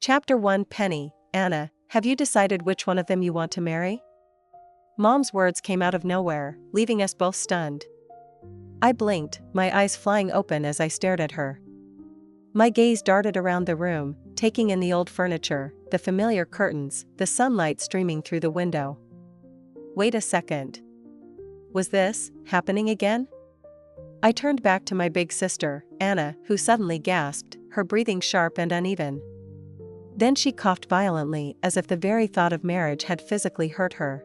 Chapter 1. Penny, Anna, have you decided which one of them you want to marry? Mom's words came out of nowhere, leaving us both stunned. I blinked, my eyes flying open as I stared at her. My gaze darted around the room, taking in the old furniture, the familiar curtains, the sunlight streaming through the window. Wait a second. Was this happening again? I turned back to my big sister, Anna, who suddenly gasped, her breathing sharp and uneven. Then she coughed violently as if the very thought of marriage had physically hurt her.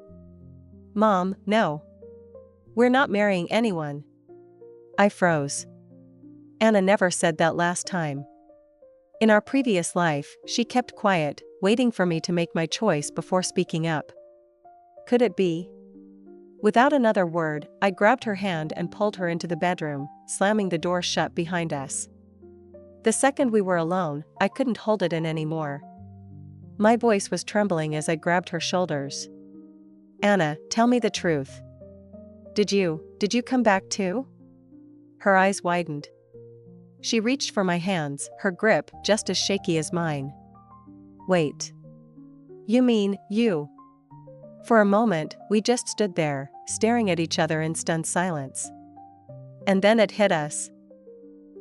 Mom, no. We're not marrying anyone. I froze. Anna never said that last time. In our previous life, she kept quiet, waiting for me to make my choice before speaking up. Could it be? Without another word, I grabbed her hand and pulled her into the bedroom, slamming the door shut behind us. The second we were alone, I couldn't hold it in anymore. My voice was trembling as I grabbed her shoulders. Anna, tell me the truth. Did you come back too? Her eyes widened. She reached for my hands, her grip just as shaky as mine. Wait. You mean, you? For a moment, we just stood there, staring at each other in stunned silence. And then it hit us.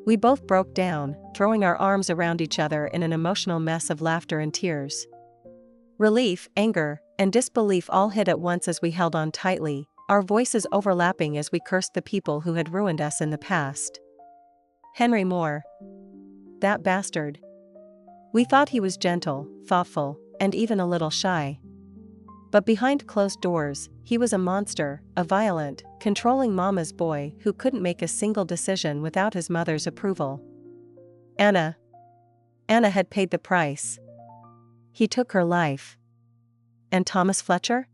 We both broke down, throwing our arms around each other in an emotional mess of laughter and tears. Relief, anger, and disbelief all hit at once as we held on tightly, our voices overlapping as we cursed the people who had ruined us in the past. Henry Moore. That bastard. We thought he was gentle, thoughtful, and even a little shy. But behind closed doors, he was a monster, a violent, controlling mama's boy who couldn't make a single decision without his mother's approval. Anna had paid the price. He took her life. And Thomas Fletcher?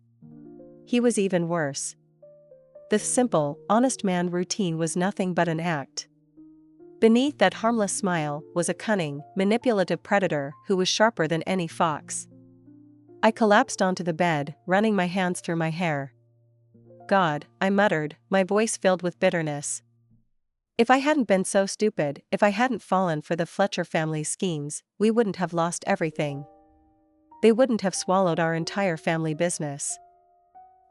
He was even worse. The simple, honest man routine was nothing but an act. Beneath that harmless smile was a cunning, manipulative predator who was sharper than any fox. I collapsed onto the bed, running my hands through my hair. God, I muttered, my voice filled with bitterness. If I hadn't been so stupid, if I hadn't fallen for the Fletcher family's schemes, we wouldn't have lost everything. They wouldn't have swallowed our entire family business.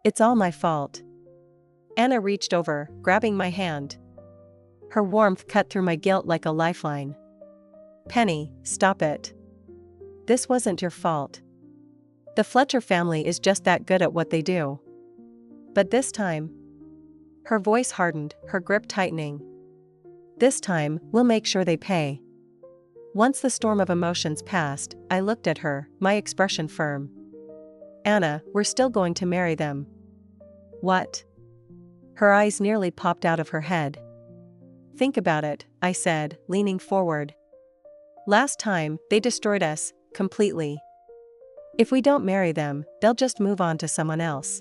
It's all my fault. Anna reached over, grabbing my hand. Her warmth cut through my guilt like a lifeline. Penny, stop it. This wasn't your fault. The Fletcher family is just that good at what they do. But this time... Her voice hardened, her grip tightening. This time, we'll make sure they pay. Once the storm of emotions passed, I looked at her, my expression firm. Anna, we're still going to marry them. What? Her eyes nearly popped out of her head. Think about it, I said, leaning forward. Last time, they destroyed us, completely. If we don't marry them, they'll just move on to someone else.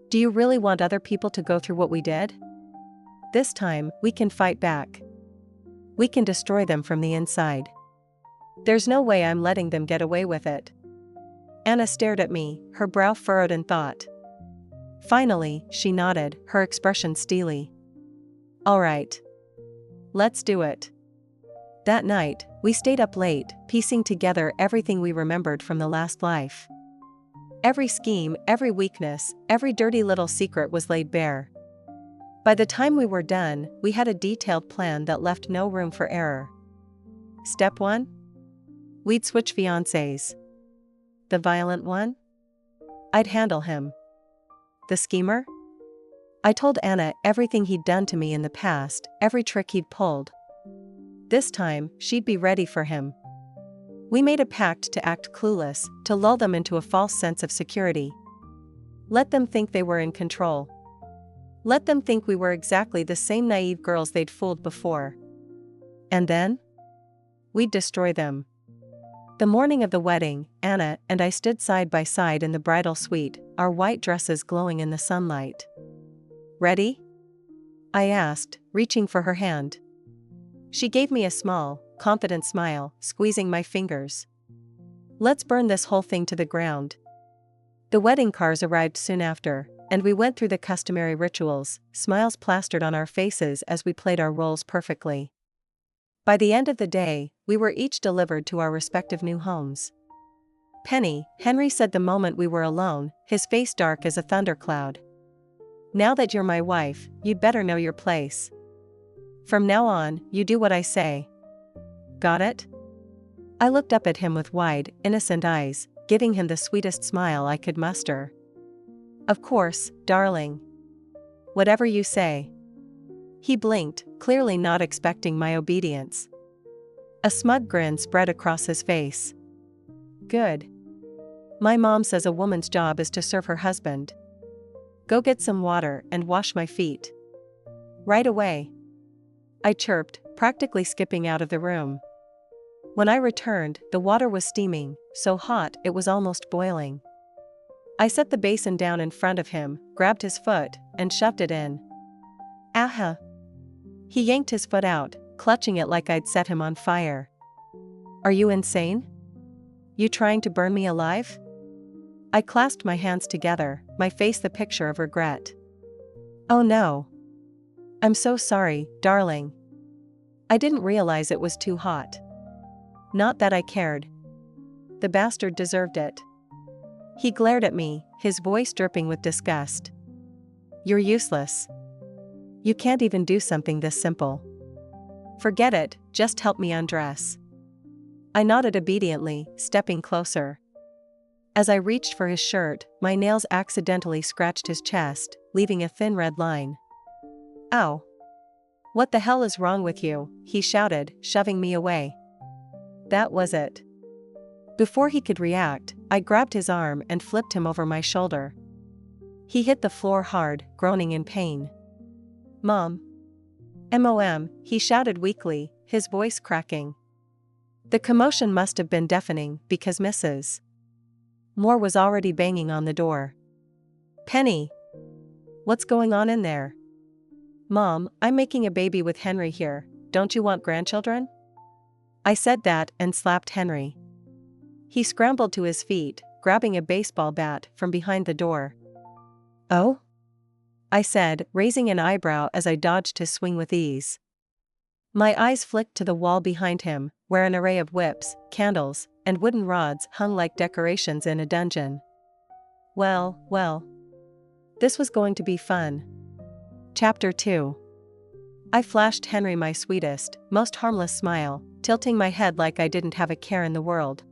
Do you really want other people to go through what we did? This time, we can fight back. We can destroy them from the inside. There's no way I'm letting them get away with it. Anna stared at me, her brow furrowed in thought. Finally, she nodded, her expression steely. All right. Let's do it. That night, we stayed up late, piecing together everything we remembered from the last life. Every scheme, every weakness, every dirty little secret was laid bare. By the time we were done, we had a detailed plan that left no room for error. Step 1? We'd switch fiancés. The violent one? I'd handle him. The schemer? I told Anna everything he'd done to me in the past, every trick he'd pulled. This time, she'd be ready for him. We made a pact to act clueless, to lull them into a false sense of security. Let them think they were in control. Let them think we were exactly the same naive girls they'd fooled before. And then? We'd destroy them. The morning of the wedding, Anna and I stood side by side in the bridal suite, our white dresses glowing in the sunlight. Ready? I asked, reaching for her hand. She gave me a small, confident smile, squeezing my fingers. Let's burn this whole thing to the ground. The wedding cars arrived soon after, and we went through the customary rituals, smiles plastered on our faces as we played our roles perfectly. By the end of the day, we were each delivered to our respective new homes. Penny, Henry said the moment we were alone, his face dark as a thundercloud. Now that you're my wife, you'd better know your place. From now on, you do what I say. Got it? I looked up at him with wide, innocent eyes, giving him the sweetest smile I could muster. Of course, darling. Whatever you say. He blinked, clearly not expecting my obedience. A smug grin spread across his face. Good. My mom says a woman's job is to serve her husband. Go get some water and wash my feet. Right away. I chirped, practically skipping out of the room. When I returned, the water was steaming, so hot it was almost boiling. I set the basin down in front of him, grabbed his foot, and shoved it in. Aha! He yanked his foot out, clutching it like I'd set him on fire. Are you insane? You trying to burn me alive? I clasped my hands together, my face the picture of regret. Oh no. I'm so sorry, darling. I didn't realize it was too hot. Not that I cared. The bastard deserved it. He glared at me, his voice dripping with disgust. You're useless. You can't even do something this simple. Forget it, just help me undress. I nodded obediently, stepping closer. As I reached for his shirt, my nails accidentally scratched his chest, leaving a thin red line. Ow! What the hell is wrong with you? He shouted, shoving me away. That was it. Before he could react, I grabbed his arm and flipped him over my shoulder. He hit the floor hard, groaning in pain. Mom. Mom, he shouted weakly, his voice cracking. The commotion must have been deafening because Mrs. Moore was already banging on the door. Penny! What's going on in there? Mom, I'm making a baby with Henry here, don't you want grandchildren? I said that and slapped Henry. He scrambled to his feet, grabbing a baseball bat from behind the door. Oh? I said, raising an eyebrow as I dodged his swing with ease. My eyes flicked to the wall behind him, where an array of whips, candles, and wooden rods hung like decorations in a dungeon. Well. This was going to be fun. Chapter 2. I flashed Henry my sweetest, most harmless smile, tilting my head like I didn't have a care in the world.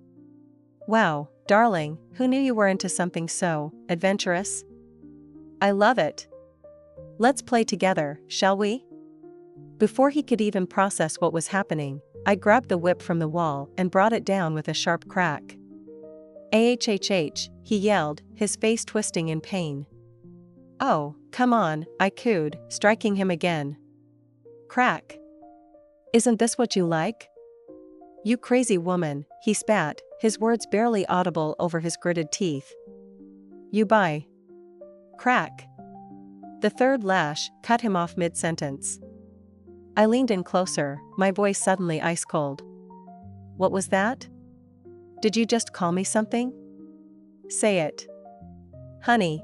Wow, darling, who knew you were into something so adventurous? I love it. Let's play together, shall we? Before he could even process what was happening, I grabbed the whip from the wall and brought it down with a sharp crack. Ahhh, he yelled, his face twisting in pain. Oh, come on, I cooed, striking him again. Crack. Isn't this what you like? You crazy woman, he spat, his words barely audible over his gritted teeth. You buy. Crack. The third lash cut him off mid-sentence. I leaned in closer, my voice suddenly ice cold. What was that? Did you just call me something? Say it. Honey.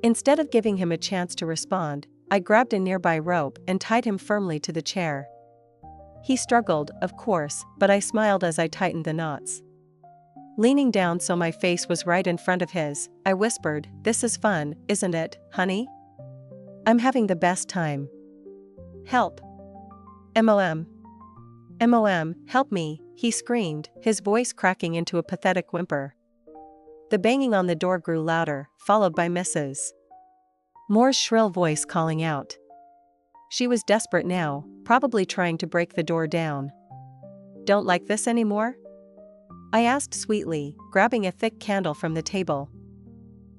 Instead of giving him a chance to respond, I grabbed a nearby rope and tied him firmly to the chair. He struggled, of course, but I smiled as I tightened the knots. Leaning down so my face was right in front of his, I whispered, "This is fun, isn't it, honey? I'm having the best time. Help. Mom. Help me," he screamed, his voice cracking into a pathetic whimper. The banging on the door grew louder, followed by Mrs. Moore's shrill voice calling out. She was desperate now, probably trying to break the door down. Don't like this anymore? I asked sweetly, grabbing a thick candle from the table.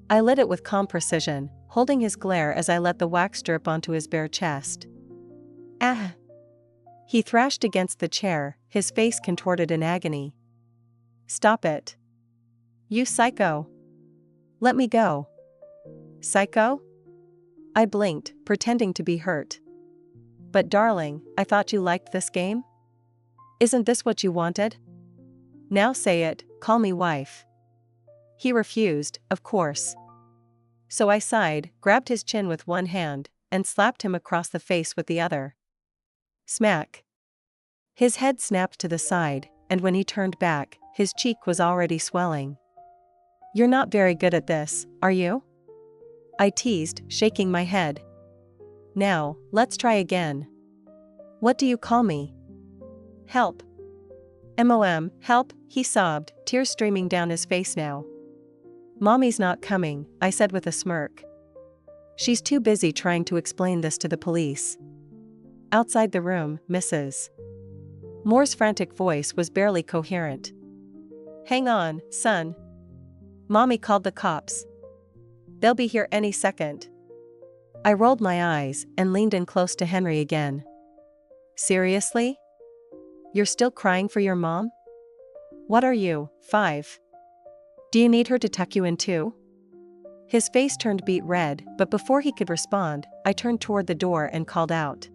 I lit it with calm precision, holding his glare as I let the wax drip onto his bare chest. Ah! He thrashed against the chair, his face contorted in agony. Stop it. You psycho. Let me go. Psycho? I blinked, pretending to be hurt. But darling, I thought you liked this game? Isn't this what you wanted? Now say it, call me wife. He refused, of course. So I sighed, grabbed his chin with one hand, and slapped him across the face with the other. Smack. His head snapped to the side, and when he turned back, his cheek was already swelling. "You're not very good at this, are you?" I teased, shaking my head. "Now, let's try again." "What do you call me?" "Help." "Mom, help," he sobbed, tears streaming down his face now. "Mommy's not coming," I said with a smirk. "She's too busy trying to explain this to the police." Outside the room, Mrs. Moore's frantic voice was barely coherent. "Hang on, son. Mommy called the cops. They'll be here any second." I rolled my eyes and leaned in close to Henry again. "Seriously? You're still crying for your mom? What are you, 5? Do you need her to tuck you in too?" His face turned beet red, but before he could respond, I turned toward the door and called out.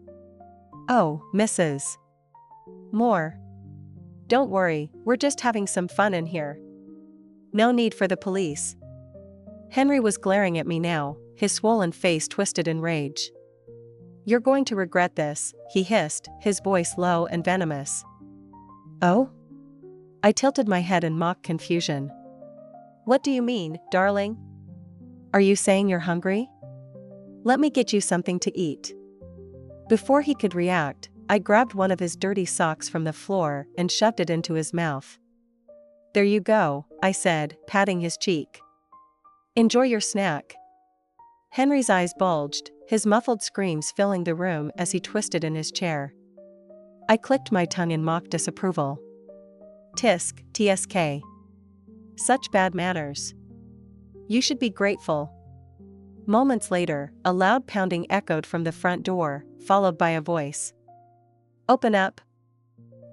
"Oh, Mrs. Moore. Don't worry, we're just having some fun in here. No need for the police." Henry was glaring at me now, his swollen face twisted in rage. "You're going to regret this," he hissed, his voice low and venomous. "Oh?" I tilted my head in mock confusion. "What do you mean, darling? Are you saying you're hungry? Let me get you something to eat." Before he could react, I grabbed one of his dirty socks from the floor and shoved it into his mouth. "There you go," I said, patting his cheek. "Enjoy your snack." Henry's eyes bulged, his muffled screams filling the room as he twisted in his chair. I clicked my tongue in mock disapproval. "Tisk, tsk. Such bad manners. You should be grateful." Moments later, a loud pounding echoed from the front door, followed by a voice. "Open up.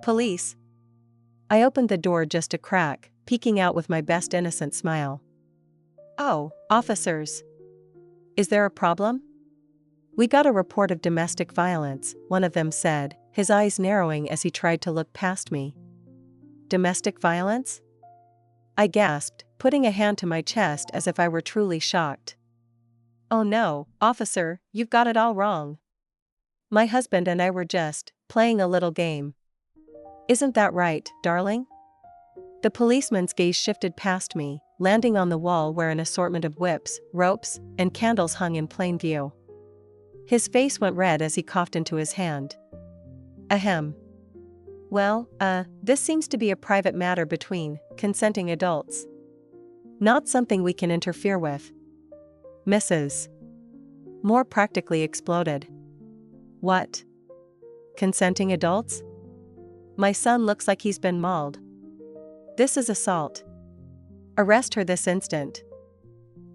Police." I opened the door just a crack, peeking out with my best innocent smile. "Oh, officers. Is there a problem?" "We got a report of domestic violence," one of them said, his eyes narrowing as he tried to look past me. "Domestic violence?" I gasped, putting a hand to my chest as if I were truly shocked. "Oh no, officer, you've got it all wrong. My husband and I were just playing a little game." "Isn't that right, darling?" The policeman's gaze shifted past me, landing on the wall where an assortment of whips, ropes, and candles hung in plain view. His face went red as he coughed into his hand. "Ahem. Well, this seems to be a private matter between consenting adults. Not something we can interfere with." Mrs. Moore practically exploded. "What? Consenting adults? My son looks like he's been mauled. This is assault. Arrest her this instant."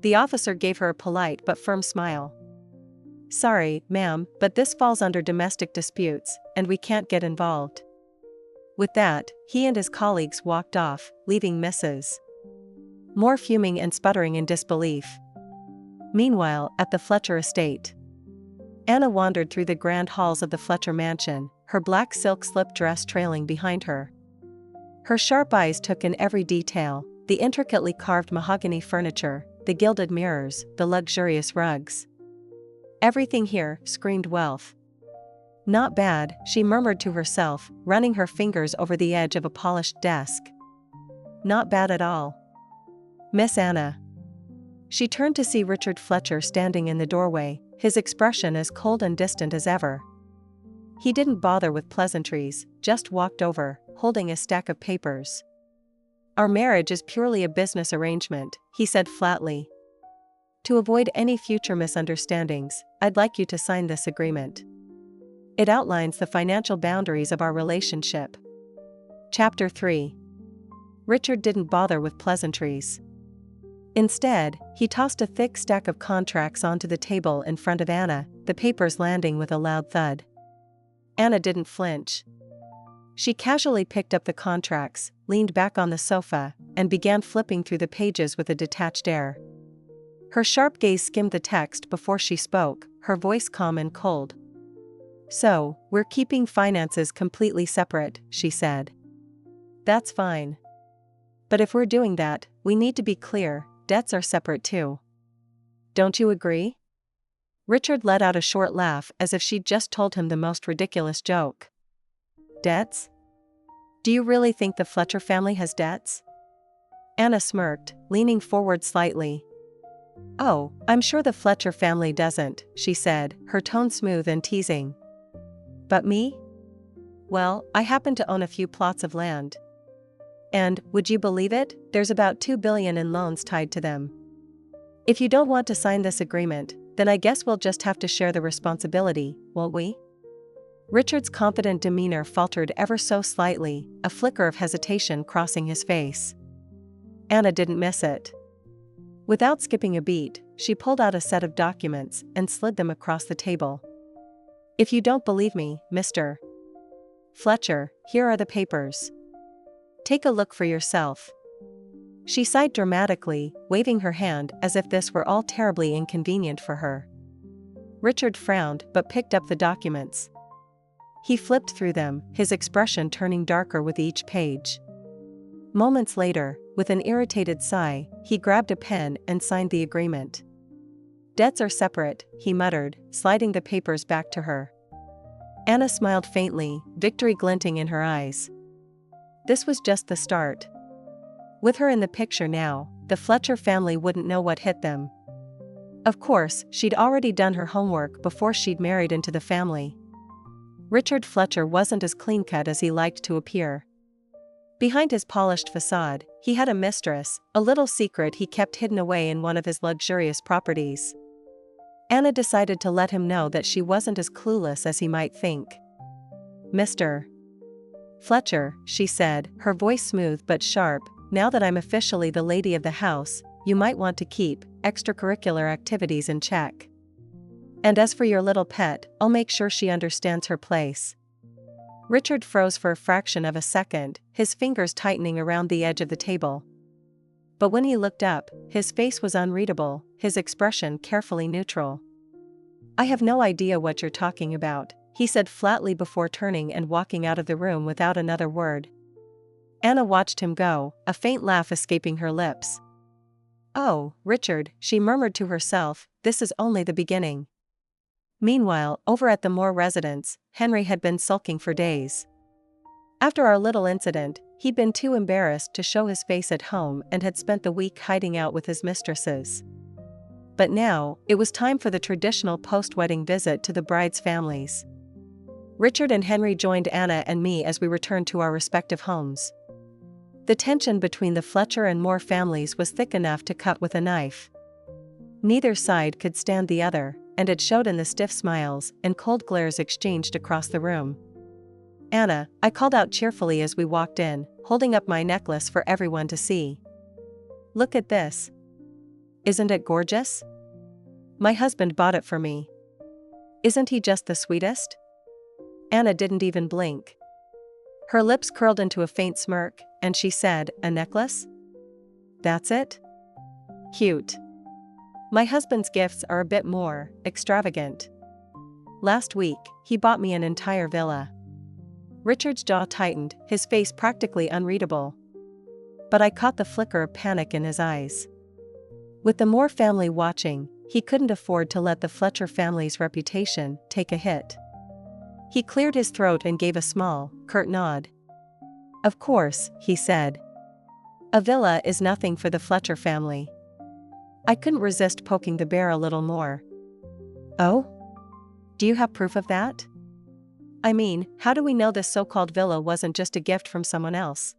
The officer gave her a polite but firm smile. "Sorry, ma'am, but this falls under domestic disputes, and we can't get involved." With that, he and his colleagues walked off, leaving Mrs. Moore fuming and sputtering in disbelief. Meanwhile, at the Fletcher estate, Anna wandered through the grand halls of the Fletcher mansion, her black silk slip dress trailing behind her. Her sharp eyes took in every detail, the intricately carved mahogany furniture, the gilded mirrors, the luxurious rugs. Everything here screamed wealth. "Not bad," she murmured to herself, running her fingers over the edge of a polished desk. "Not bad at all. Miss Anna." She turned to see Richard Fletcher standing in the doorway, his expression as cold and distant as ever. He didn't bother with pleasantries, just walked over, holding a stack of papers. "Our marriage is purely a business arrangement," he said flatly. "To avoid any future misunderstandings, I'd like you to sign this agreement. It outlines the financial boundaries of our relationship." Chapter 3. Richard didn't bother with pleasantries. Instead, he tossed a thick stack of contracts onto the table in front of Anna, the papers landing with a loud thud. Anna didn't flinch. She casually picked up the contracts, leaned back on the sofa, and began flipping through the pages with a detached air. Her sharp gaze skimmed the text before she spoke, her voice calm and cold. "So, we're keeping finances completely separate," she said. "That's fine. But if we're doing that, we need to be clear, debts are separate too. Don't you agree?" Richard let out a short laugh as if she'd just told him the most ridiculous joke. Debts? Do you really think the Fletcher family has debts? Anna smirked, leaning forward slightly. Oh, I'm sure the Fletcher family doesn't, she said, her tone smooth and teasing. But me? Well, I happen to own a few plots of land. And, would you believe it, there's about $2 billion in loans tied to them. If you don't want to sign this agreement, then I guess we'll just have to share the responsibility, won't we? Richard's confident demeanor faltered ever so slightly, a flicker of hesitation crossing his face. Anna didn't miss it. Without skipping a beat, she pulled out a set of documents and slid them across the table. If you don't believe me, Mr. Fletcher, here are the papers. Take a look for yourself. She sighed dramatically, waving her hand as if this were all terribly inconvenient for her. Richard frowned but picked up the documents. He flipped through them, his expression turning darker with each page. Moments later, with an irritated sigh, he grabbed a pen and signed the agreement. Debts are separate, he muttered, sliding the papers back to her. Anna smiled faintly, victory glinting in her eyes. This was just the start. With her in the picture now, the Fletcher family wouldn't know what hit them. Of course, she'd already done her homework before she'd married into the family. Richard Fletcher wasn't as clean-cut as he liked to appear. Behind his polished facade, he had a mistress, a little secret he kept hidden away in one of his luxurious properties. Anna decided to let him know that she wasn't as clueless as he might think. Mr. Fletcher, she said, her voice smooth but sharp, now that I'm officially the lady of the house, you might want to keep extracurricular activities in check. And as for your little pet, I'll make sure she understands her place. Richard froze for a fraction of a second, his fingers tightening around the edge of the table. But when he looked up, his face was unreadable, his expression carefully neutral. I have no idea what you're talking about, he said flatly before turning and walking out of the room without another word. Anna watched him go, a faint laugh escaping her lips. Oh, Richard, she murmured to herself, this is only the beginning. Meanwhile, over at the Moore residence, Henry had been sulking for days. After our little incident, he'd been too embarrassed to show his face at home and had spent the week hiding out with his mistresses. But now, it was time for the traditional post-wedding visit to the bride's families. Richard and Henry joined Anna and me as we returned to our respective homes. The tension between the Fletcher and Moore families was thick enough to cut with a knife. Neither side could stand the other, and it showed in the stiff smiles and cold glares exchanged across the room. Anna, I called out cheerfully as we walked in, holding up my necklace for everyone to see. Look at this. Isn't it gorgeous? My husband bought it for me. Isn't he just the sweetest? Anna didn't even blink. Her lips curled into a faint smirk, and she said, a necklace? That's it? Cute. My husband's gifts are a bit more extravagant. Last week, he bought me an entire villa. Richard's jaw tightened, his face practically unreadable. But I caught the flicker of panic in his eyes. With the Moore family watching, he couldn't afford to let the Fletcher family's reputation take a hit. He cleared his throat and gave a small, curt nod. Of course, he said. A villa is nothing for the Fletcher family. I couldn't resist poking the bear a little more. Oh? Do you have proof of that? I mean, how do we know this so-called villa wasn't just a gift from someone else?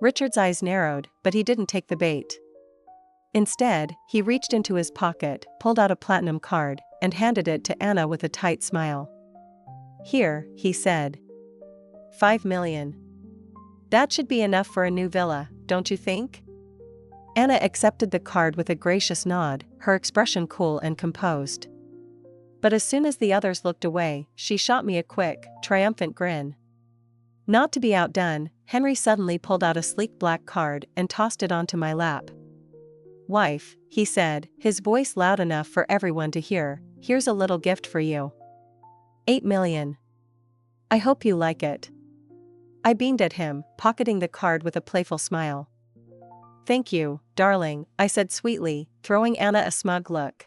Richard's eyes narrowed, but he didn't take the bait. Instead, he reached into his pocket, pulled out a platinum card, and handed it to Anna with a tight smile. Here, he said. 5 million. That should be enough for a new villa, don't you think? Anna accepted the card with a gracious nod, her expression cool and composed. But as soon as the others looked away, she shot me a quick, triumphant grin. Not to be outdone, Henry suddenly pulled out a sleek black card and tossed it onto my lap. Wife, he said, his voice loud enough for everyone to hear, here's a little gift for you. 8 million. I hope you like it. I beamed at him, pocketing the card with a playful smile. Thank you, darling, I said sweetly, throwing Anna a smug look.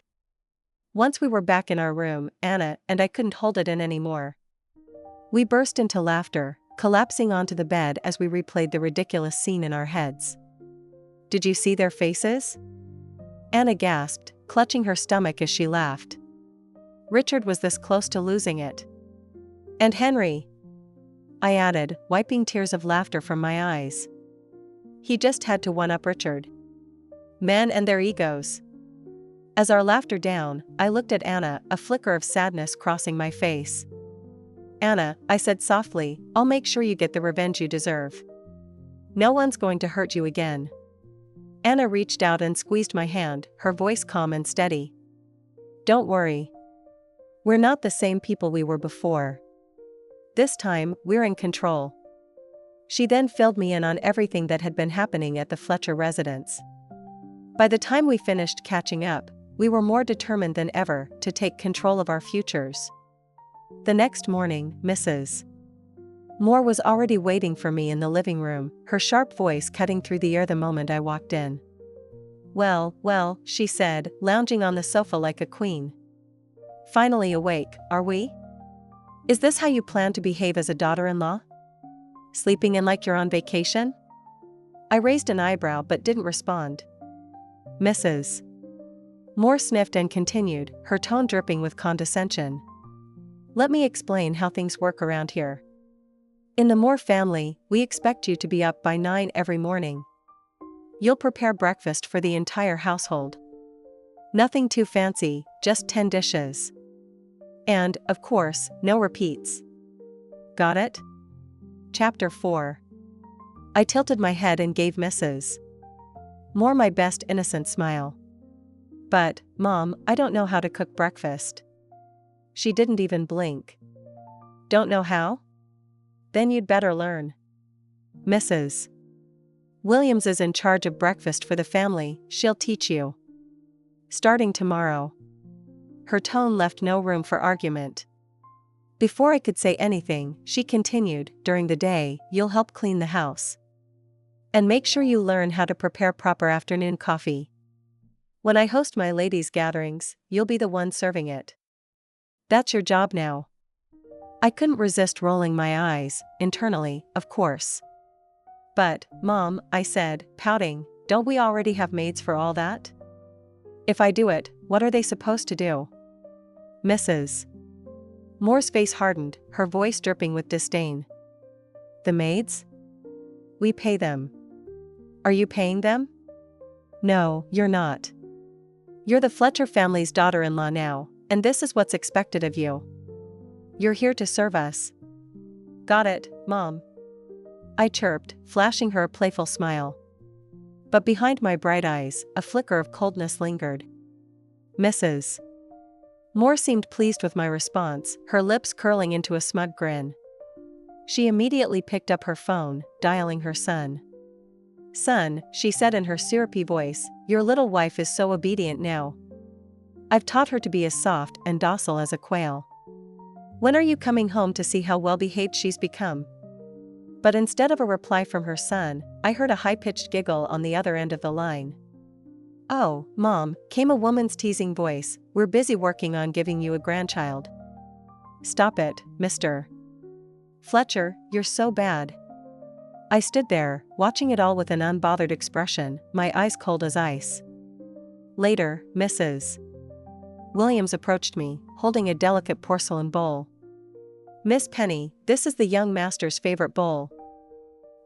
Once we were back in our room, Anna and I couldn't hold it in anymore. We burst into laughter, collapsing onto the bed as we replayed the ridiculous scene in our heads. Did you see their faces? Anna gasped, clutching her stomach as she laughed. Richard was this close to losing it. And Henry, I added, wiping tears of laughter from my eyes. He just had to one-up Richard. Men and their egos. As our laughter down, I looked at Anna, a flicker of sadness crossing my face. Anna, I said softly, I'll make sure you get the revenge you deserve. No one's going to hurt you again. Anna reached out and squeezed my hand, her voice calm and steady. Don't worry. We're not the same people we were before. This time, we're in control. She then filled me in on everything that had been happening at the Fletcher residence. By the time we finished catching up, we were more determined than ever to take control of our futures. The next morning, Mrs. Moore was already waiting for me in the living room, her sharp voice cutting through the air the moment I walked in. Well, she said, lounging on the sofa like a queen. Finally awake, are we? Is this how you plan to behave as a daughter-in-law? Sleeping in like you're on vacation? I raised an eyebrow but didn't respond. Mrs. Moore sniffed and continued, her tone dripping with condescension. Let me explain how things work around here. In the Moore family, we expect you to be up by 9 every morning. You'll prepare breakfast for the entire household. Nothing too fancy, just 10 dishes. And, of course, no repeats. Got it? Chapter 4. I tilted my head and gave Mrs. Moore my best innocent smile. But, Mom, I don't know how to cook breakfast. She didn't even blink. Don't know how? Then you'd better learn. Mrs. Williams is in charge of breakfast for the family, she'll teach you. Starting tomorrow. Her tone left no room for argument. Before I could say anything, she continued, during the day, you'll help clean the house. And make sure you learn how to prepare proper afternoon coffee. When I host my ladies' gatherings, you'll be the one serving it. That's your job now. I couldn't resist rolling my eyes, internally, of course. But, Mom, I said, pouting, don't we already have maids for all that? If I do it, what are they supposed to do? Mrs. Moore's face hardened, her voice dripping with disdain. The maids? We pay them. Are you paying them? No, you're not. You're the Fletcher family's daughter-in-law now, and this is what's expected of you. You're here to serve us. Got it, Mom. I chirped, flashing her a playful smile. But behind my bright eyes, a flicker of coldness lingered. Mrs. Moore seemed pleased with my response, her lips curling into a smug grin. She immediately picked up her phone, dialing her son. Son, she said in her syrupy voice, your little wife is so obedient now. I've taught her to be as soft and docile as a quail. When are you coming home to see how well-behaved she's become? But instead of a reply from her son, I heard a high-pitched giggle on the other end of the line. Oh, Mom, came a woman's teasing voice, we're busy working on giving you a grandchild. Stop it, Mr. Fletcher, you're so bad. I stood there, watching it all with an unbothered expression, my eyes cold as ice. Later, Mrs. Williams approached me, holding a delicate porcelain bowl. Miss Penny, this is the young master's favorite bowl.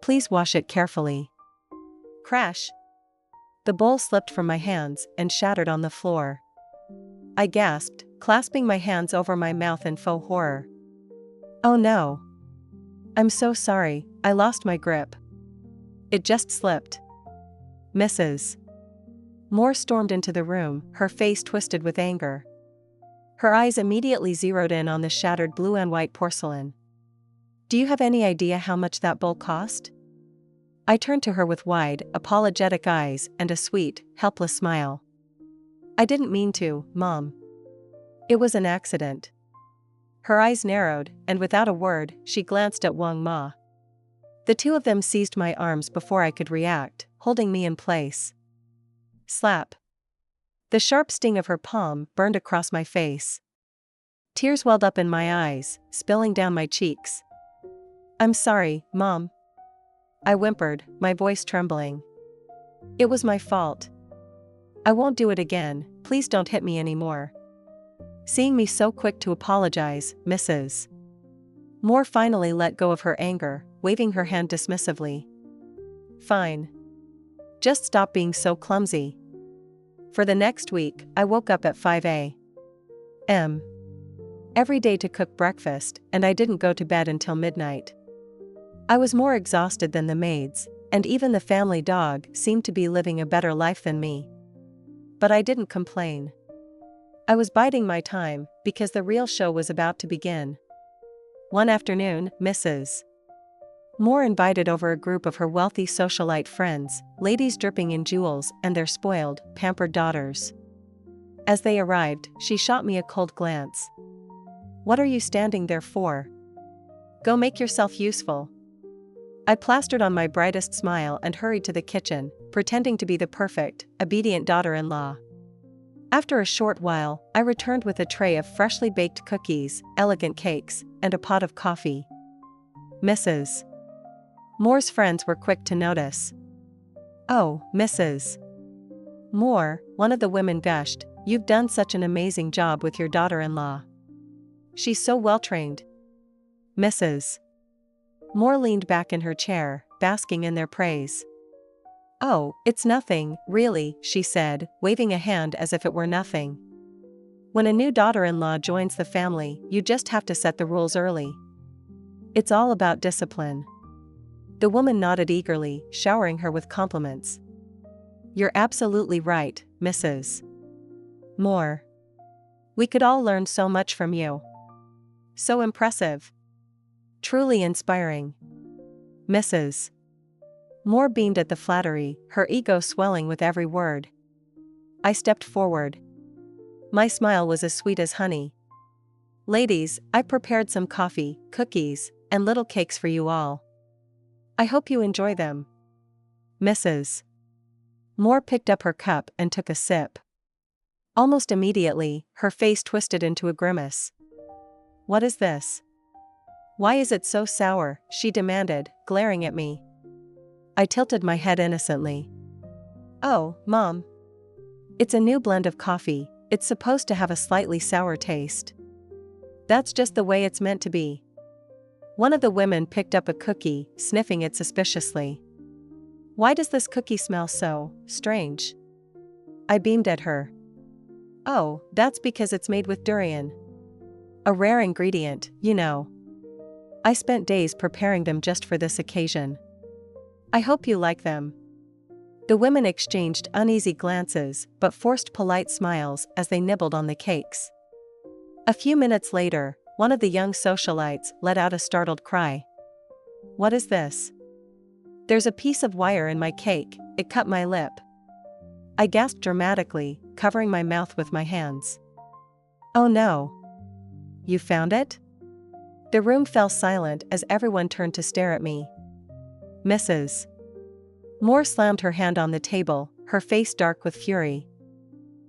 Please wash it carefully. Crash! The bowl slipped from my hands and shattered on the floor. I gasped, clasping my hands over my mouth in faux horror. Oh no! I'm so sorry, I lost my grip. It just slipped. Mrs. Moore stormed into the room, her face twisted with anger. Her eyes immediately zeroed in on the shattered blue and white porcelain. Do you have any idea how much that bowl cost? I turned to her with wide, apologetic eyes and a sweet, helpless smile. I didn't mean to, Mom. It was an accident. Her eyes narrowed, and without a word, she glanced at Wang Ma. The two of them seized my arms before I could react, holding me in place. Slap. The sharp sting of her palm burned across my face. Tears welled up in my eyes, spilling down my cheeks. "I'm sorry, Mom," I whimpered, my voice trembling. "It was my fault. I won't do it again, please don't hit me anymore." Seeing me so quick to apologize, Mrs. Moore finally let go of her anger, waving her hand dismissively. "Fine. Just stop being so clumsy." For the next week, I woke up at 5 a.m. every day to cook breakfast, and I didn't go to bed until midnight. I was more exhausted than the maids, and even the family dog seemed to be living a better life than me. But I didn't complain. I was biding my time, because the real show was about to begin. One afternoon, Mrs. Moore invited over a group of her wealthy socialite friends, ladies dripping in jewels and their spoiled, pampered daughters. As they arrived, she shot me a cold glance. "What are you standing there for? Go make yourself useful." I plastered on my brightest smile and hurried to the kitchen, pretending to be the perfect, obedient daughter-in-law. After a short while, I returned with a tray of freshly baked cookies, elegant cakes, and a pot of coffee. Mrs. Moore's friends were quick to notice. "Oh, Mrs. Moore," one of the women gushed, "you've done such an amazing job with your daughter-in-law. She's so well-trained." Mrs. Moore leaned back in her chair, basking in their praise. "Oh, it's nothing, really," she said, waving a hand as if it were nothing. "When a new daughter-in-law joins the family, you just have to set the rules early. It's all about discipline." The woman nodded eagerly, showering her with compliments. "You're absolutely right, Mrs. Moore. We could all learn so much from you. So impressive. Truly inspiring." Mrs. Moore beamed at the flattery, her ego swelling with every word. I stepped forward. My smile was as sweet as honey. "Ladies, I prepared some coffee, cookies, and little cakes for you all. I hope you enjoy them." Mrs. Moore picked up her cup and took a sip. Almost immediately, her face twisted into a grimace. "What is this? Why is it so sour?" she demanded, glaring at me. I tilted my head innocently. "Oh, Mom. It's a new blend of coffee, it's supposed to have a slightly sour taste. That's just the way it's meant to be." One of the women picked up a cookie, sniffing it suspiciously. "Why does this cookie smell so strange?" I beamed at her. "Oh, that's because it's made with durian. A rare ingredient, you know. I spent days preparing them just for this occasion. I hope you like them." The women exchanged uneasy glances but forced polite smiles as they nibbled on the cakes. A few minutes later, one of the young socialites let out a startled cry. "What is this? There's a piece of wire in my cake, it cut my lip." I gasped dramatically, covering my mouth with my hands. "Oh no. You found it?" The room fell silent as everyone turned to stare at me. Mrs. Moore slammed her hand on the table, her face dark with fury.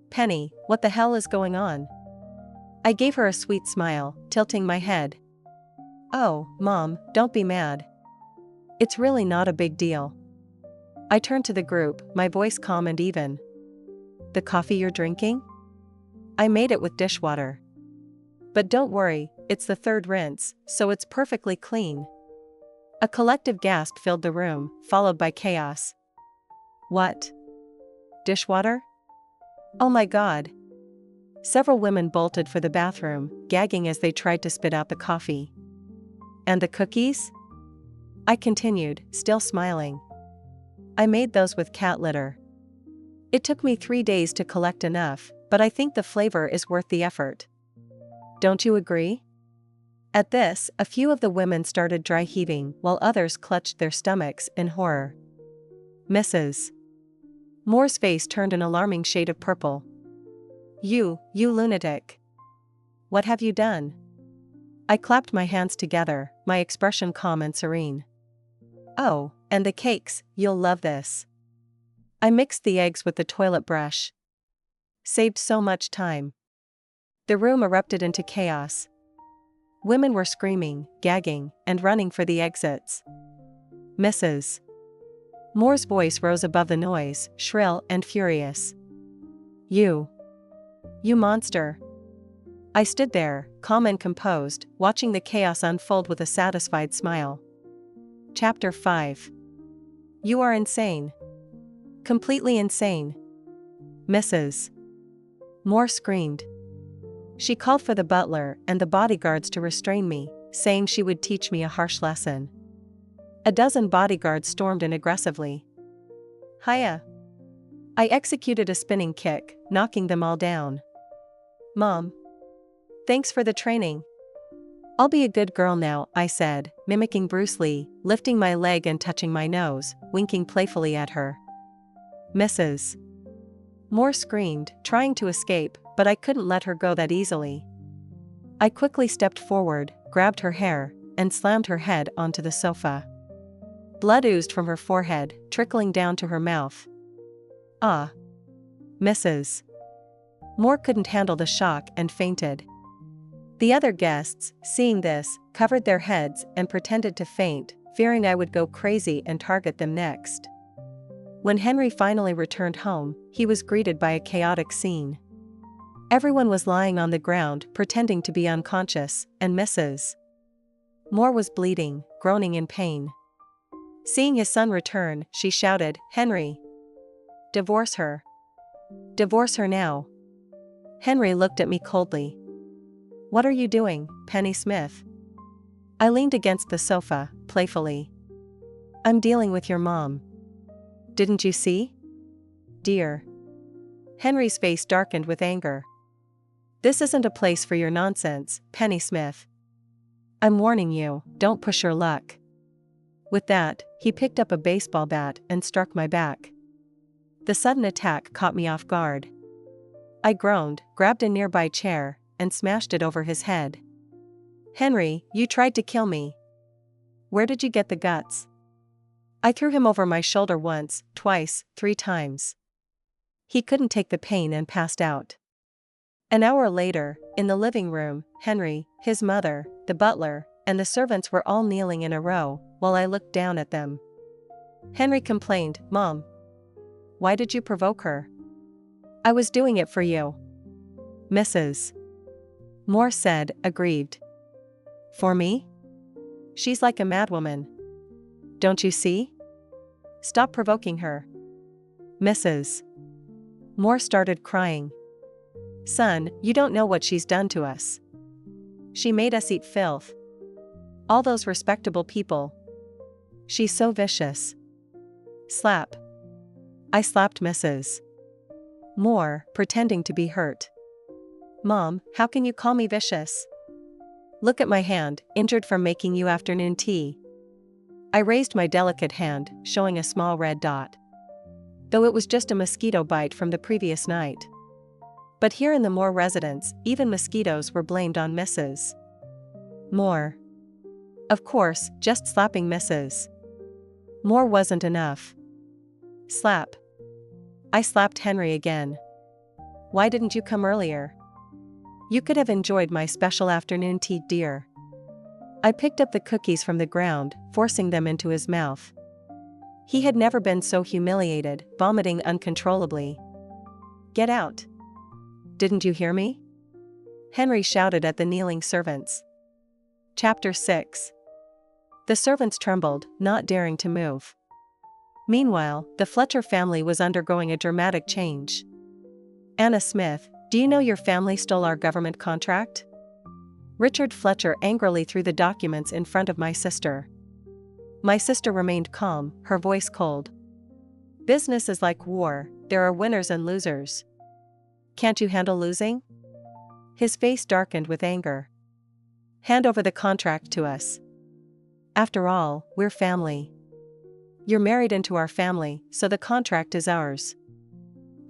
"Penny, what the hell is going on?" I gave her a sweet smile, tilting my head. "Oh, Mom, don't be mad. It's really not a big deal." I turned to the group, my voice calm and even. "The coffee you're drinking? I made it with dishwater. But don't worry, it's the third rinse, so it's perfectly clean." A collective gasp filled the room, followed by chaos. "What? Dishwater? Oh my God." Several women bolted for the bathroom, gagging as they tried to spit out the coffee. "And the cookies?" I continued, still smiling. "I made those with cat litter. It took me 3 days to collect enough, but I think the flavor is worth the effort. Don't you agree?" At this, a few of the women started dry heaving while others clutched their stomachs in horror. Mrs. Moore's face turned an alarming shade of purple. You lunatic. What have you done?" I clapped my hands together, my expression calm and serene. "Oh, and the cakes, you'll love this. I mixed the eggs with the toilet brush. Saved so much time. The room erupted into chaos. Women were screaming, gagging, and running for the exits. Mrs. Moore's voice rose above the noise, shrill and furious. You monster. I stood there, calm and composed, watching the chaos unfold with a satisfied smile. Chapter 5. You are insane. Completely insane. Mrs. Moore screamed. She called for the butler and the bodyguards to restrain me, saying she would teach me a harsh lesson. A dozen bodyguards stormed in aggressively. Hiya! I executed a spinning kick, knocking them all down. Mom. Thanks for the training. I'll be a good girl now, I said, mimicking Bruce Lee, lifting my leg and touching my nose, winking playfully at her. Mrs. Moore screamed, trying to escape, but I couldn't let her go that easily. I quickly stepped forward, grabbed her hair, and slammed her head onto the sofa. Blood oozed from her forehead, trickling down to her mouth. Ah! Mrs. Moore couldn't handle the shock and fainted. The other guests, seeing this, covered their heads and pretended to faint, fearing I would go crazy and target them next. When Henry finally returned home, he was greeted by a chaotic scene. Everyone was lying on the ground, pretending to be unconscious, and Mrs. Moore was bleeding, groaning in pain. Seeing his son return, she shouted, "Henry! Divorce her! Divorce her now!" Henry looked at me coldly. What are you doing, Penny Smith? I leaned against the sofa, playfully. I'm dealing with your mom. Didn't you see? Dear. Henry's face darkened with anger. This isn't a place for your nonsense, Penny Smith. I'm warning you, don't push your luck. With that, he picked up a baseball bat and struck my back. The sudden attack caught me off guard. I groaned, grabbed a nearby chair, and smashed it over his head. Henry, you tried to kill me. Where did you get the guts? I threw him over my shoulder once, twice, 3 times. He couldn't take the pain and passed out. An hour later, in the living room, Henry, his mother, the butler, and the servants were all kneeling in a row, while I looked down at them. Henry complained, Mom. Why did you provoke her? I was doing it for you. Mrs. Moore said, aggrieved. For me? She's like a madwoman. Don't you see? Stop provoking her. Mrs. Moore started crying. Son, you don't know what she's done to us. She made us eat filth. All those respectable people. She's so vicious. Slap. I slapped Mrs. Moore, pretending to be hurt. Mom, how can you call me vicious? Look at my hand, injured from making you afternoon tea. I raised my delicate hand, showing a small red dot. Though it was just a mosquito bite from the previous night. But here in the Moore residence, even mosquitoes were blamed on Mrs. Moore. Of course, just slapping Mrs. Moore wasn't enough. Slap. I slapped Henry again. Why didn't you come earlier? You could have enjoyed my special afternoon tea, dear. I picked up the cookies from the ground, forcing them into his mouth. He had never been so humiliated, vomiting uncontrollably. Get out. Didn't you hear me? Henry shouted at the kneeling servants. Chapter 6. The servants trembled, not daring to move. Meanwhile, the Fletcher family was undergoing a dramatic change. Anna Smith, do you know your family stole our government contract? Richard Fletcher angrily threw the documents in front of my sister. My sister remained calm, her voice cold. Business is like war, there are winners and losers. Can't you handle losing? His face darkened with anger. Hand over the contract to us. After all, we're family. You're married into our family, so the contract is ours.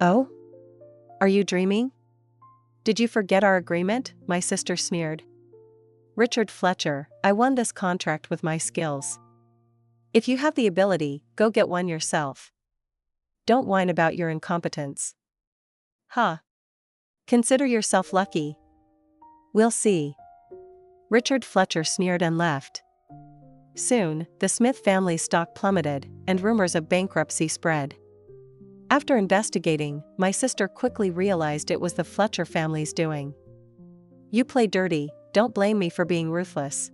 Oh? Are you dreaming? Did you forget our agreement? My sister sneered. Richard Fletcher, I won this contract with my skills. If you have the ability, go get one yourself. Don't whine about your incompetence. Consider yourself lucky. We'll see. Richard Fletcher sneered and left. Soon, the Smith family's stock plummeted, and rumors of bankruptcy spread. After investigating, my sister quickly realized it was the Fletcher family's doing. You play dirty, don't blame me for being ruthless.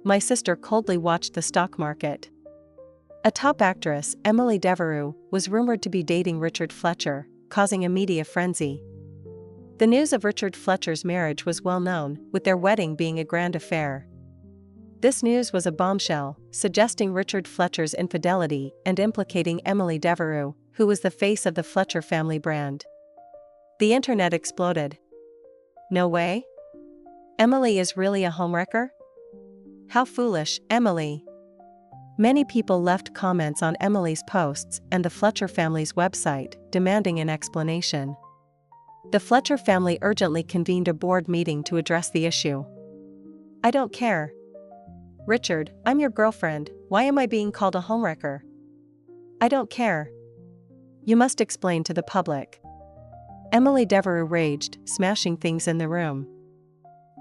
My sister coldly watched the stock market. A top actress, Emily Devereux, was rumored to be dating Richard Fletcher, causing a media frenzy. The news of Richard Fletcher's marriage was well known, with their wedding being a grand affair. This news was a bombshell, suggesting Richard Fletcher's infidelity and implicating Emily Devereux, who was the face of the Fletcher family brand. The internet exploded. No way? Emily is really a homewrecker? How foolish, Emily. Many people left comments on Emily's posts and the Fletcher family's website, demanding an explanation. The Fletcher family urgently convened a board meeting to address the issue. I don't care. Richard, I'm your girlfriend, why am I being called a homewrecker? I don't care. You must explain to the public. Emily Devereux raged, smashing things in the room.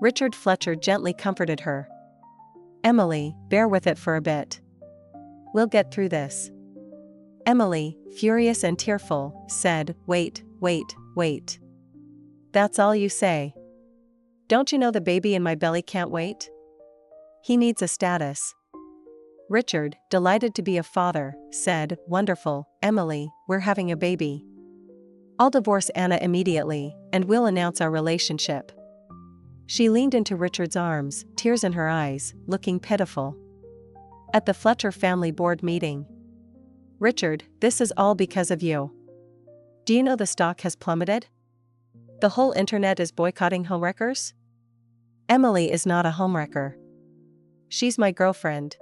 Richard Fletcher gently comforted her. Emily, bear with it for a bit. We'll get through this. Emily, furious and tearful, said, wait. That's all you say. Don't you know the baby in my belly can't wait? He needs a status. Richard, delighted to be a father, said, wonderful, Emily, we're having a baby. I'll divorce Anna immediately, and we'll announce our relationship. She leaned into Richard's arms, tears in her eyes, looking pitiful. At the Fletcher family board meeting. Richard, this is all because of you. Do you know the stock has plummeted? The whole internet is boycotting homewreckers? Emily is not a homewrecker. She's my girlfriend.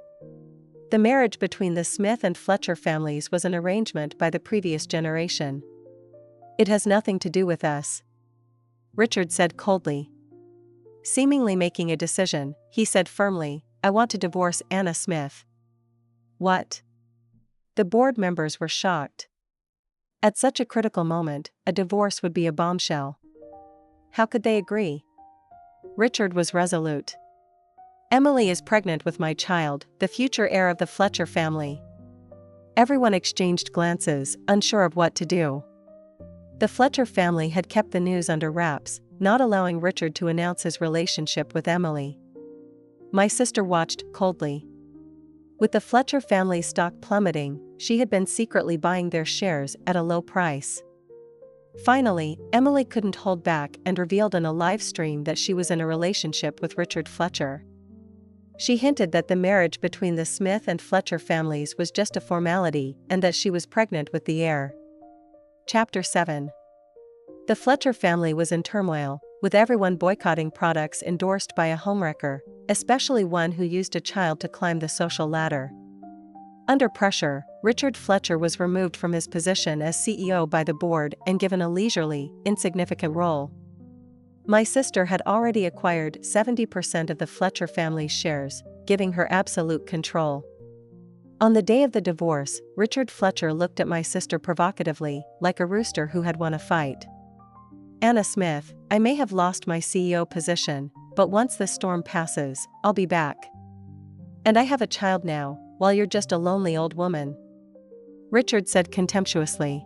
The marriage between the Smith and Fletcher families was an arrangement by the previous generation. It has nothing to do with us. Richard said coldly. Seemingly making a decision, he said firmly, I want to divorce Anna Smith. What? The board members were shocked. At such a critical moment, a divorce would be a bombshell. How could they agree? Richard was resolute. Emily is pregnant with my child, the future heir of the Fletcher family. Everyone exchanged glances, unsure of what to do. The Fletcher family had kept the news under wraps, not allowing Richard to announce his relationship with Emily. My sister watched coldly. With the Fletcher family stock plummeting, she had been secretly buying their shares at a low price. Finally, Emily couldn't hold back and revealed in a live stream that she was in a relationship with Richard Fletcher. She hinted that the marriage between the Smith and Fletcher families was just a formality and that she was pregnant with the heir. Chapter 7. The Fletcher family was in turmoil, with everyone boycotting products endorsed by a homewrecker, especially one who used a child to climb the social ladder. Under pressure, Richard Fletcher was removed from his position as CEO by the board and given a leisurely, insignificant role. My sister had already acquired 70% of the Fletcher family's shares, giving her absolute control. On the day of the divorce, Richard Fletcher looked at my sister provocatively, like a rooster who had won a fight. Anna Smith, I may have lost my CEO position, but once the storm passes, I'll be back. And I have a child now, while you're just a lonely old woman. Richard said contemptuously.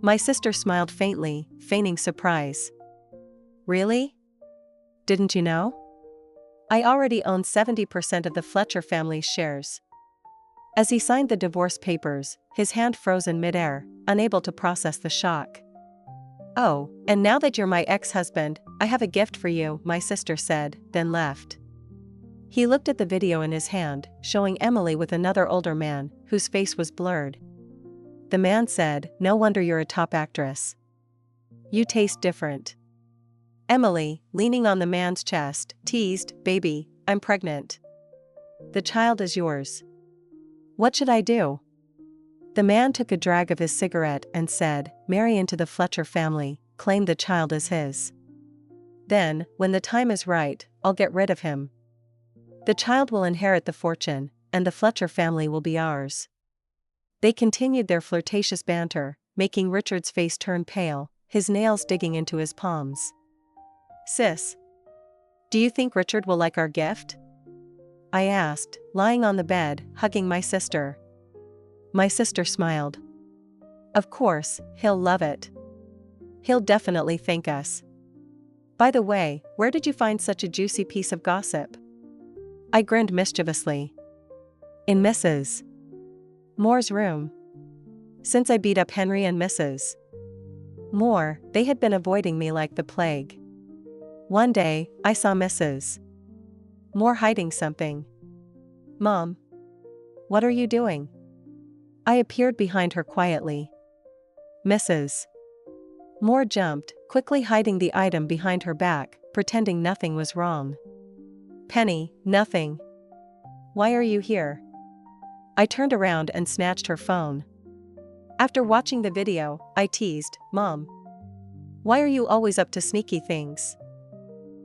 My sister smiled faintly, feigning surprise. Really? Didn't you know? I already own 70% of the Fletcher family's shares. As he signed the divorce papers, his hand froze in midair, unable to process the shock. Oh, and now that you're my ex-husband, I have a gift for you, my sister said, then left. He looked at the video in his hand, showing Emily with another older man, whose face was blurred. The man said, no wonder you're a top actress. You taste different. Emily, leaning on the man's chest, teased, baby, I'm pregnant. The child is yours. What should I do? The man took a drag of his cigarette and said, marry into the Fletcher family, claim the child as his. Then, when the time is right, I'll get rid of him. The child will inherit the fortune, and the Fletcher family will be ours. They continued their flirtatious banter, making Richard's face turn pale, his nails digging into his palms. Sis. Do you think Richard will like our gift? I asked, lying on the bed, hugging my sister. My sister smiled. Of course, he'll love it. He'll definitely thank us. By the way, where did you find such a juicy piece of gossip? I grinned mischievously. In Mrs. Moore's room. Since I beat up Henry and Mrs. Moore, they had been avoiding me like the plague. One day, I saw Mrs. Moore hiding something. Mom. What are you doing? I appeared behind her quietly. Mrs. Moore jumped, quickly hiding the item behind her back, pretending nothing was wrong. Penny, nothing. Why are you here? I turned around and snatched her phone. After watching the video, I teased, Mom. Why are you always up to sneaky things?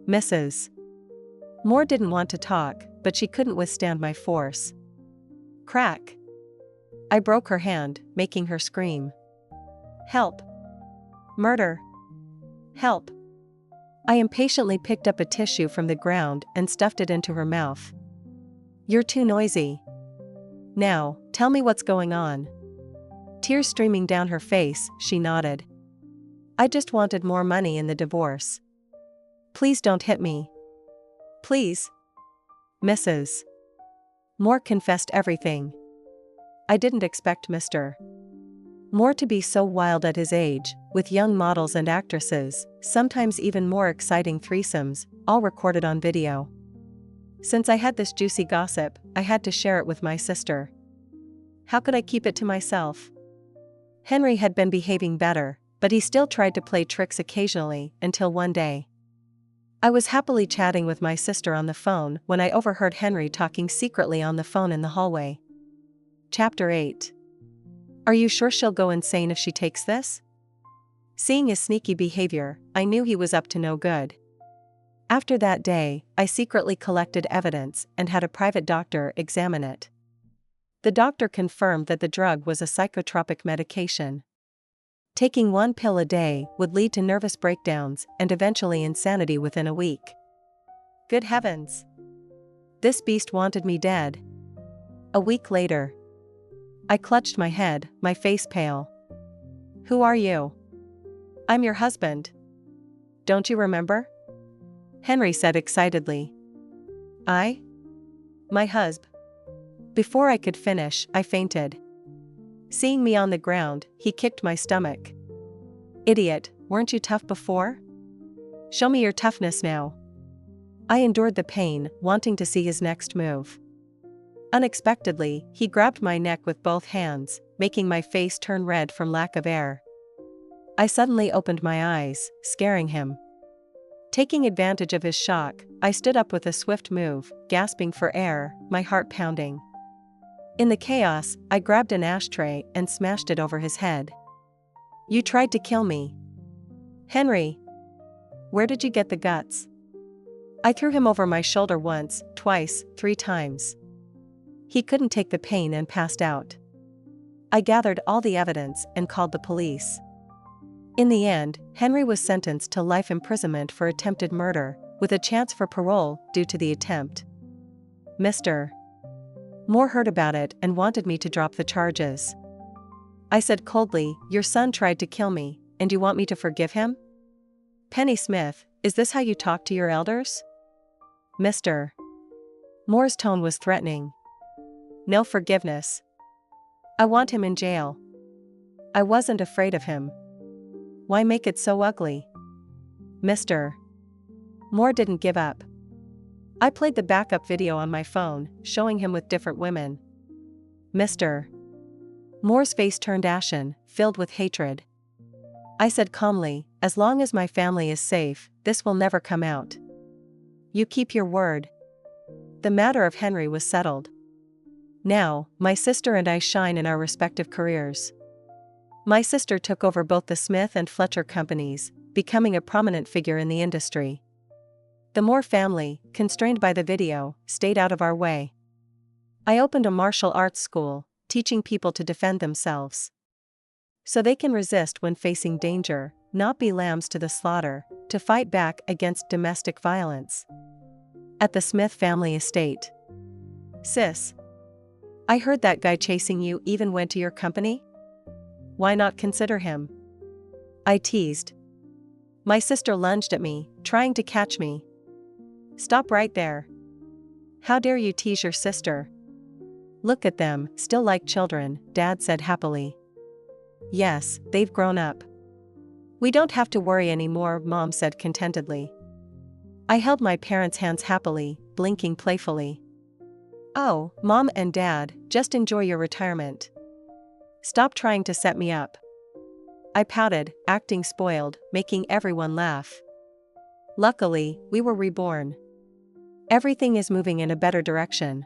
Mrs. Moore didn't want to talk, but she couldn't withstand my force. Crack. I broke her hand, making her scream. Help. Murder. Help. I impatiently picked up a tissue from the ground and stuffed it into her mouth. You're too noisy. Now, tell me what's going on. Tears streaming down her face, she nodded. I just wanted more money in the divorce. Please don't hit me. Please. Mrs. Moore confessed everything. I didn't expect Mr. Moore to be so wild at his age, with young models and actresses, sometimes even more exciting threesomes, all recorded on video. Since I had this juicy gossip, I had to share it with my sister. How could I keep it to myself? Henry had been behaving better, but he still tried to play tricks occasionally, until one day. I was happily chatting with my sister on the phone when I overheard Henry talking secretly on the phone in the hallway. Chapter 8. Are you sure she'll go insane if she takes this? Seeing his sneaky behavior, I knew he was up to no good. After that day, I secretly collected evidence and had a private doctor examine it. The doctor confirmed that the drug was a psychotropic medication. Taking one pill a day would lead to nervous breakdowns and eventually insanity within a week. Good heavens! This beast wanted me dead. A week later. I clutched my head, my face pale. Who are you? I'm your husband. Don't you remember? Henry said excitedly. I? My husband. Before I could finish, I fainted. Seeing me on the ground, he kicked my stomach. Idiot, weren't you tough before? Show me your toughness now. I endured the pain, wanting to see his next move. Unexpectedly, he grabbed my neck with both hands, making my face turn red from lack of air. I suddenly opened my eyes, scaring him. Taking advantage of his shock, I stood up with a swift move, gasping for air, my heart pounding. In the chaos, I grabbed an ashtray and smashed it over his head. You tried to kill me. Henry. Where did you get the guts? I threw him over my shoulder once, twice, 3 times. He couldn't take the pain and passed out. I gathered all the evidence and called the police. In the end, Henry was sentenced to life imprisonment for attempted murder, with a chance for parole due to the attempt. Mr. Moore heard about it and wanted me to drop the charges. I said coldly, your son tried to kill me, and you want me to forgive him? Penny Smith, is this how you talk to your elders? Mr. Moore's tone was threatening. No forgiveness. I want him in jail. I wasn't afraid of him. Why make it so ugly? Mr. Moore didn't give up. I played the backup video on my phone, showing him with different women. Mr. Moore's face turned ashen, filled with hatred. I said calmly, as long as my family is safe, this will never come out. You keep your word. The matter of Henry was settled. Now, my sister and I shine in our respective careers. My sister took over both the Smith and Fletcher companies, becoming a prominent figure in the industry. The Moore family, constrained by the video, stayed out of our way. I opened a martial arts school, teaching people to defend themselves. So they can resist when facing danger, not be lambs to the slaughter, to fight back against domestic violence. At the Smith family estate. Sis. I heard that guy chasing you even went to your company? Why not consider him? I teased. My sister lunged at me, trying to catch me. Stop right there. How dare you tease your sister? Look at them, still like children, Dad said happily. Yes, they've grown up. We don't have to worry anymore, Mom said contentedly. I held my parents' hands happily, blinking playfully. Oh, Mom and Dad, just enjoy your retirement. Stop trying to set me up. I pouted, acting spoiled, making everyone laugh. Luckily, we were reborn. Everything is moving in a better direction.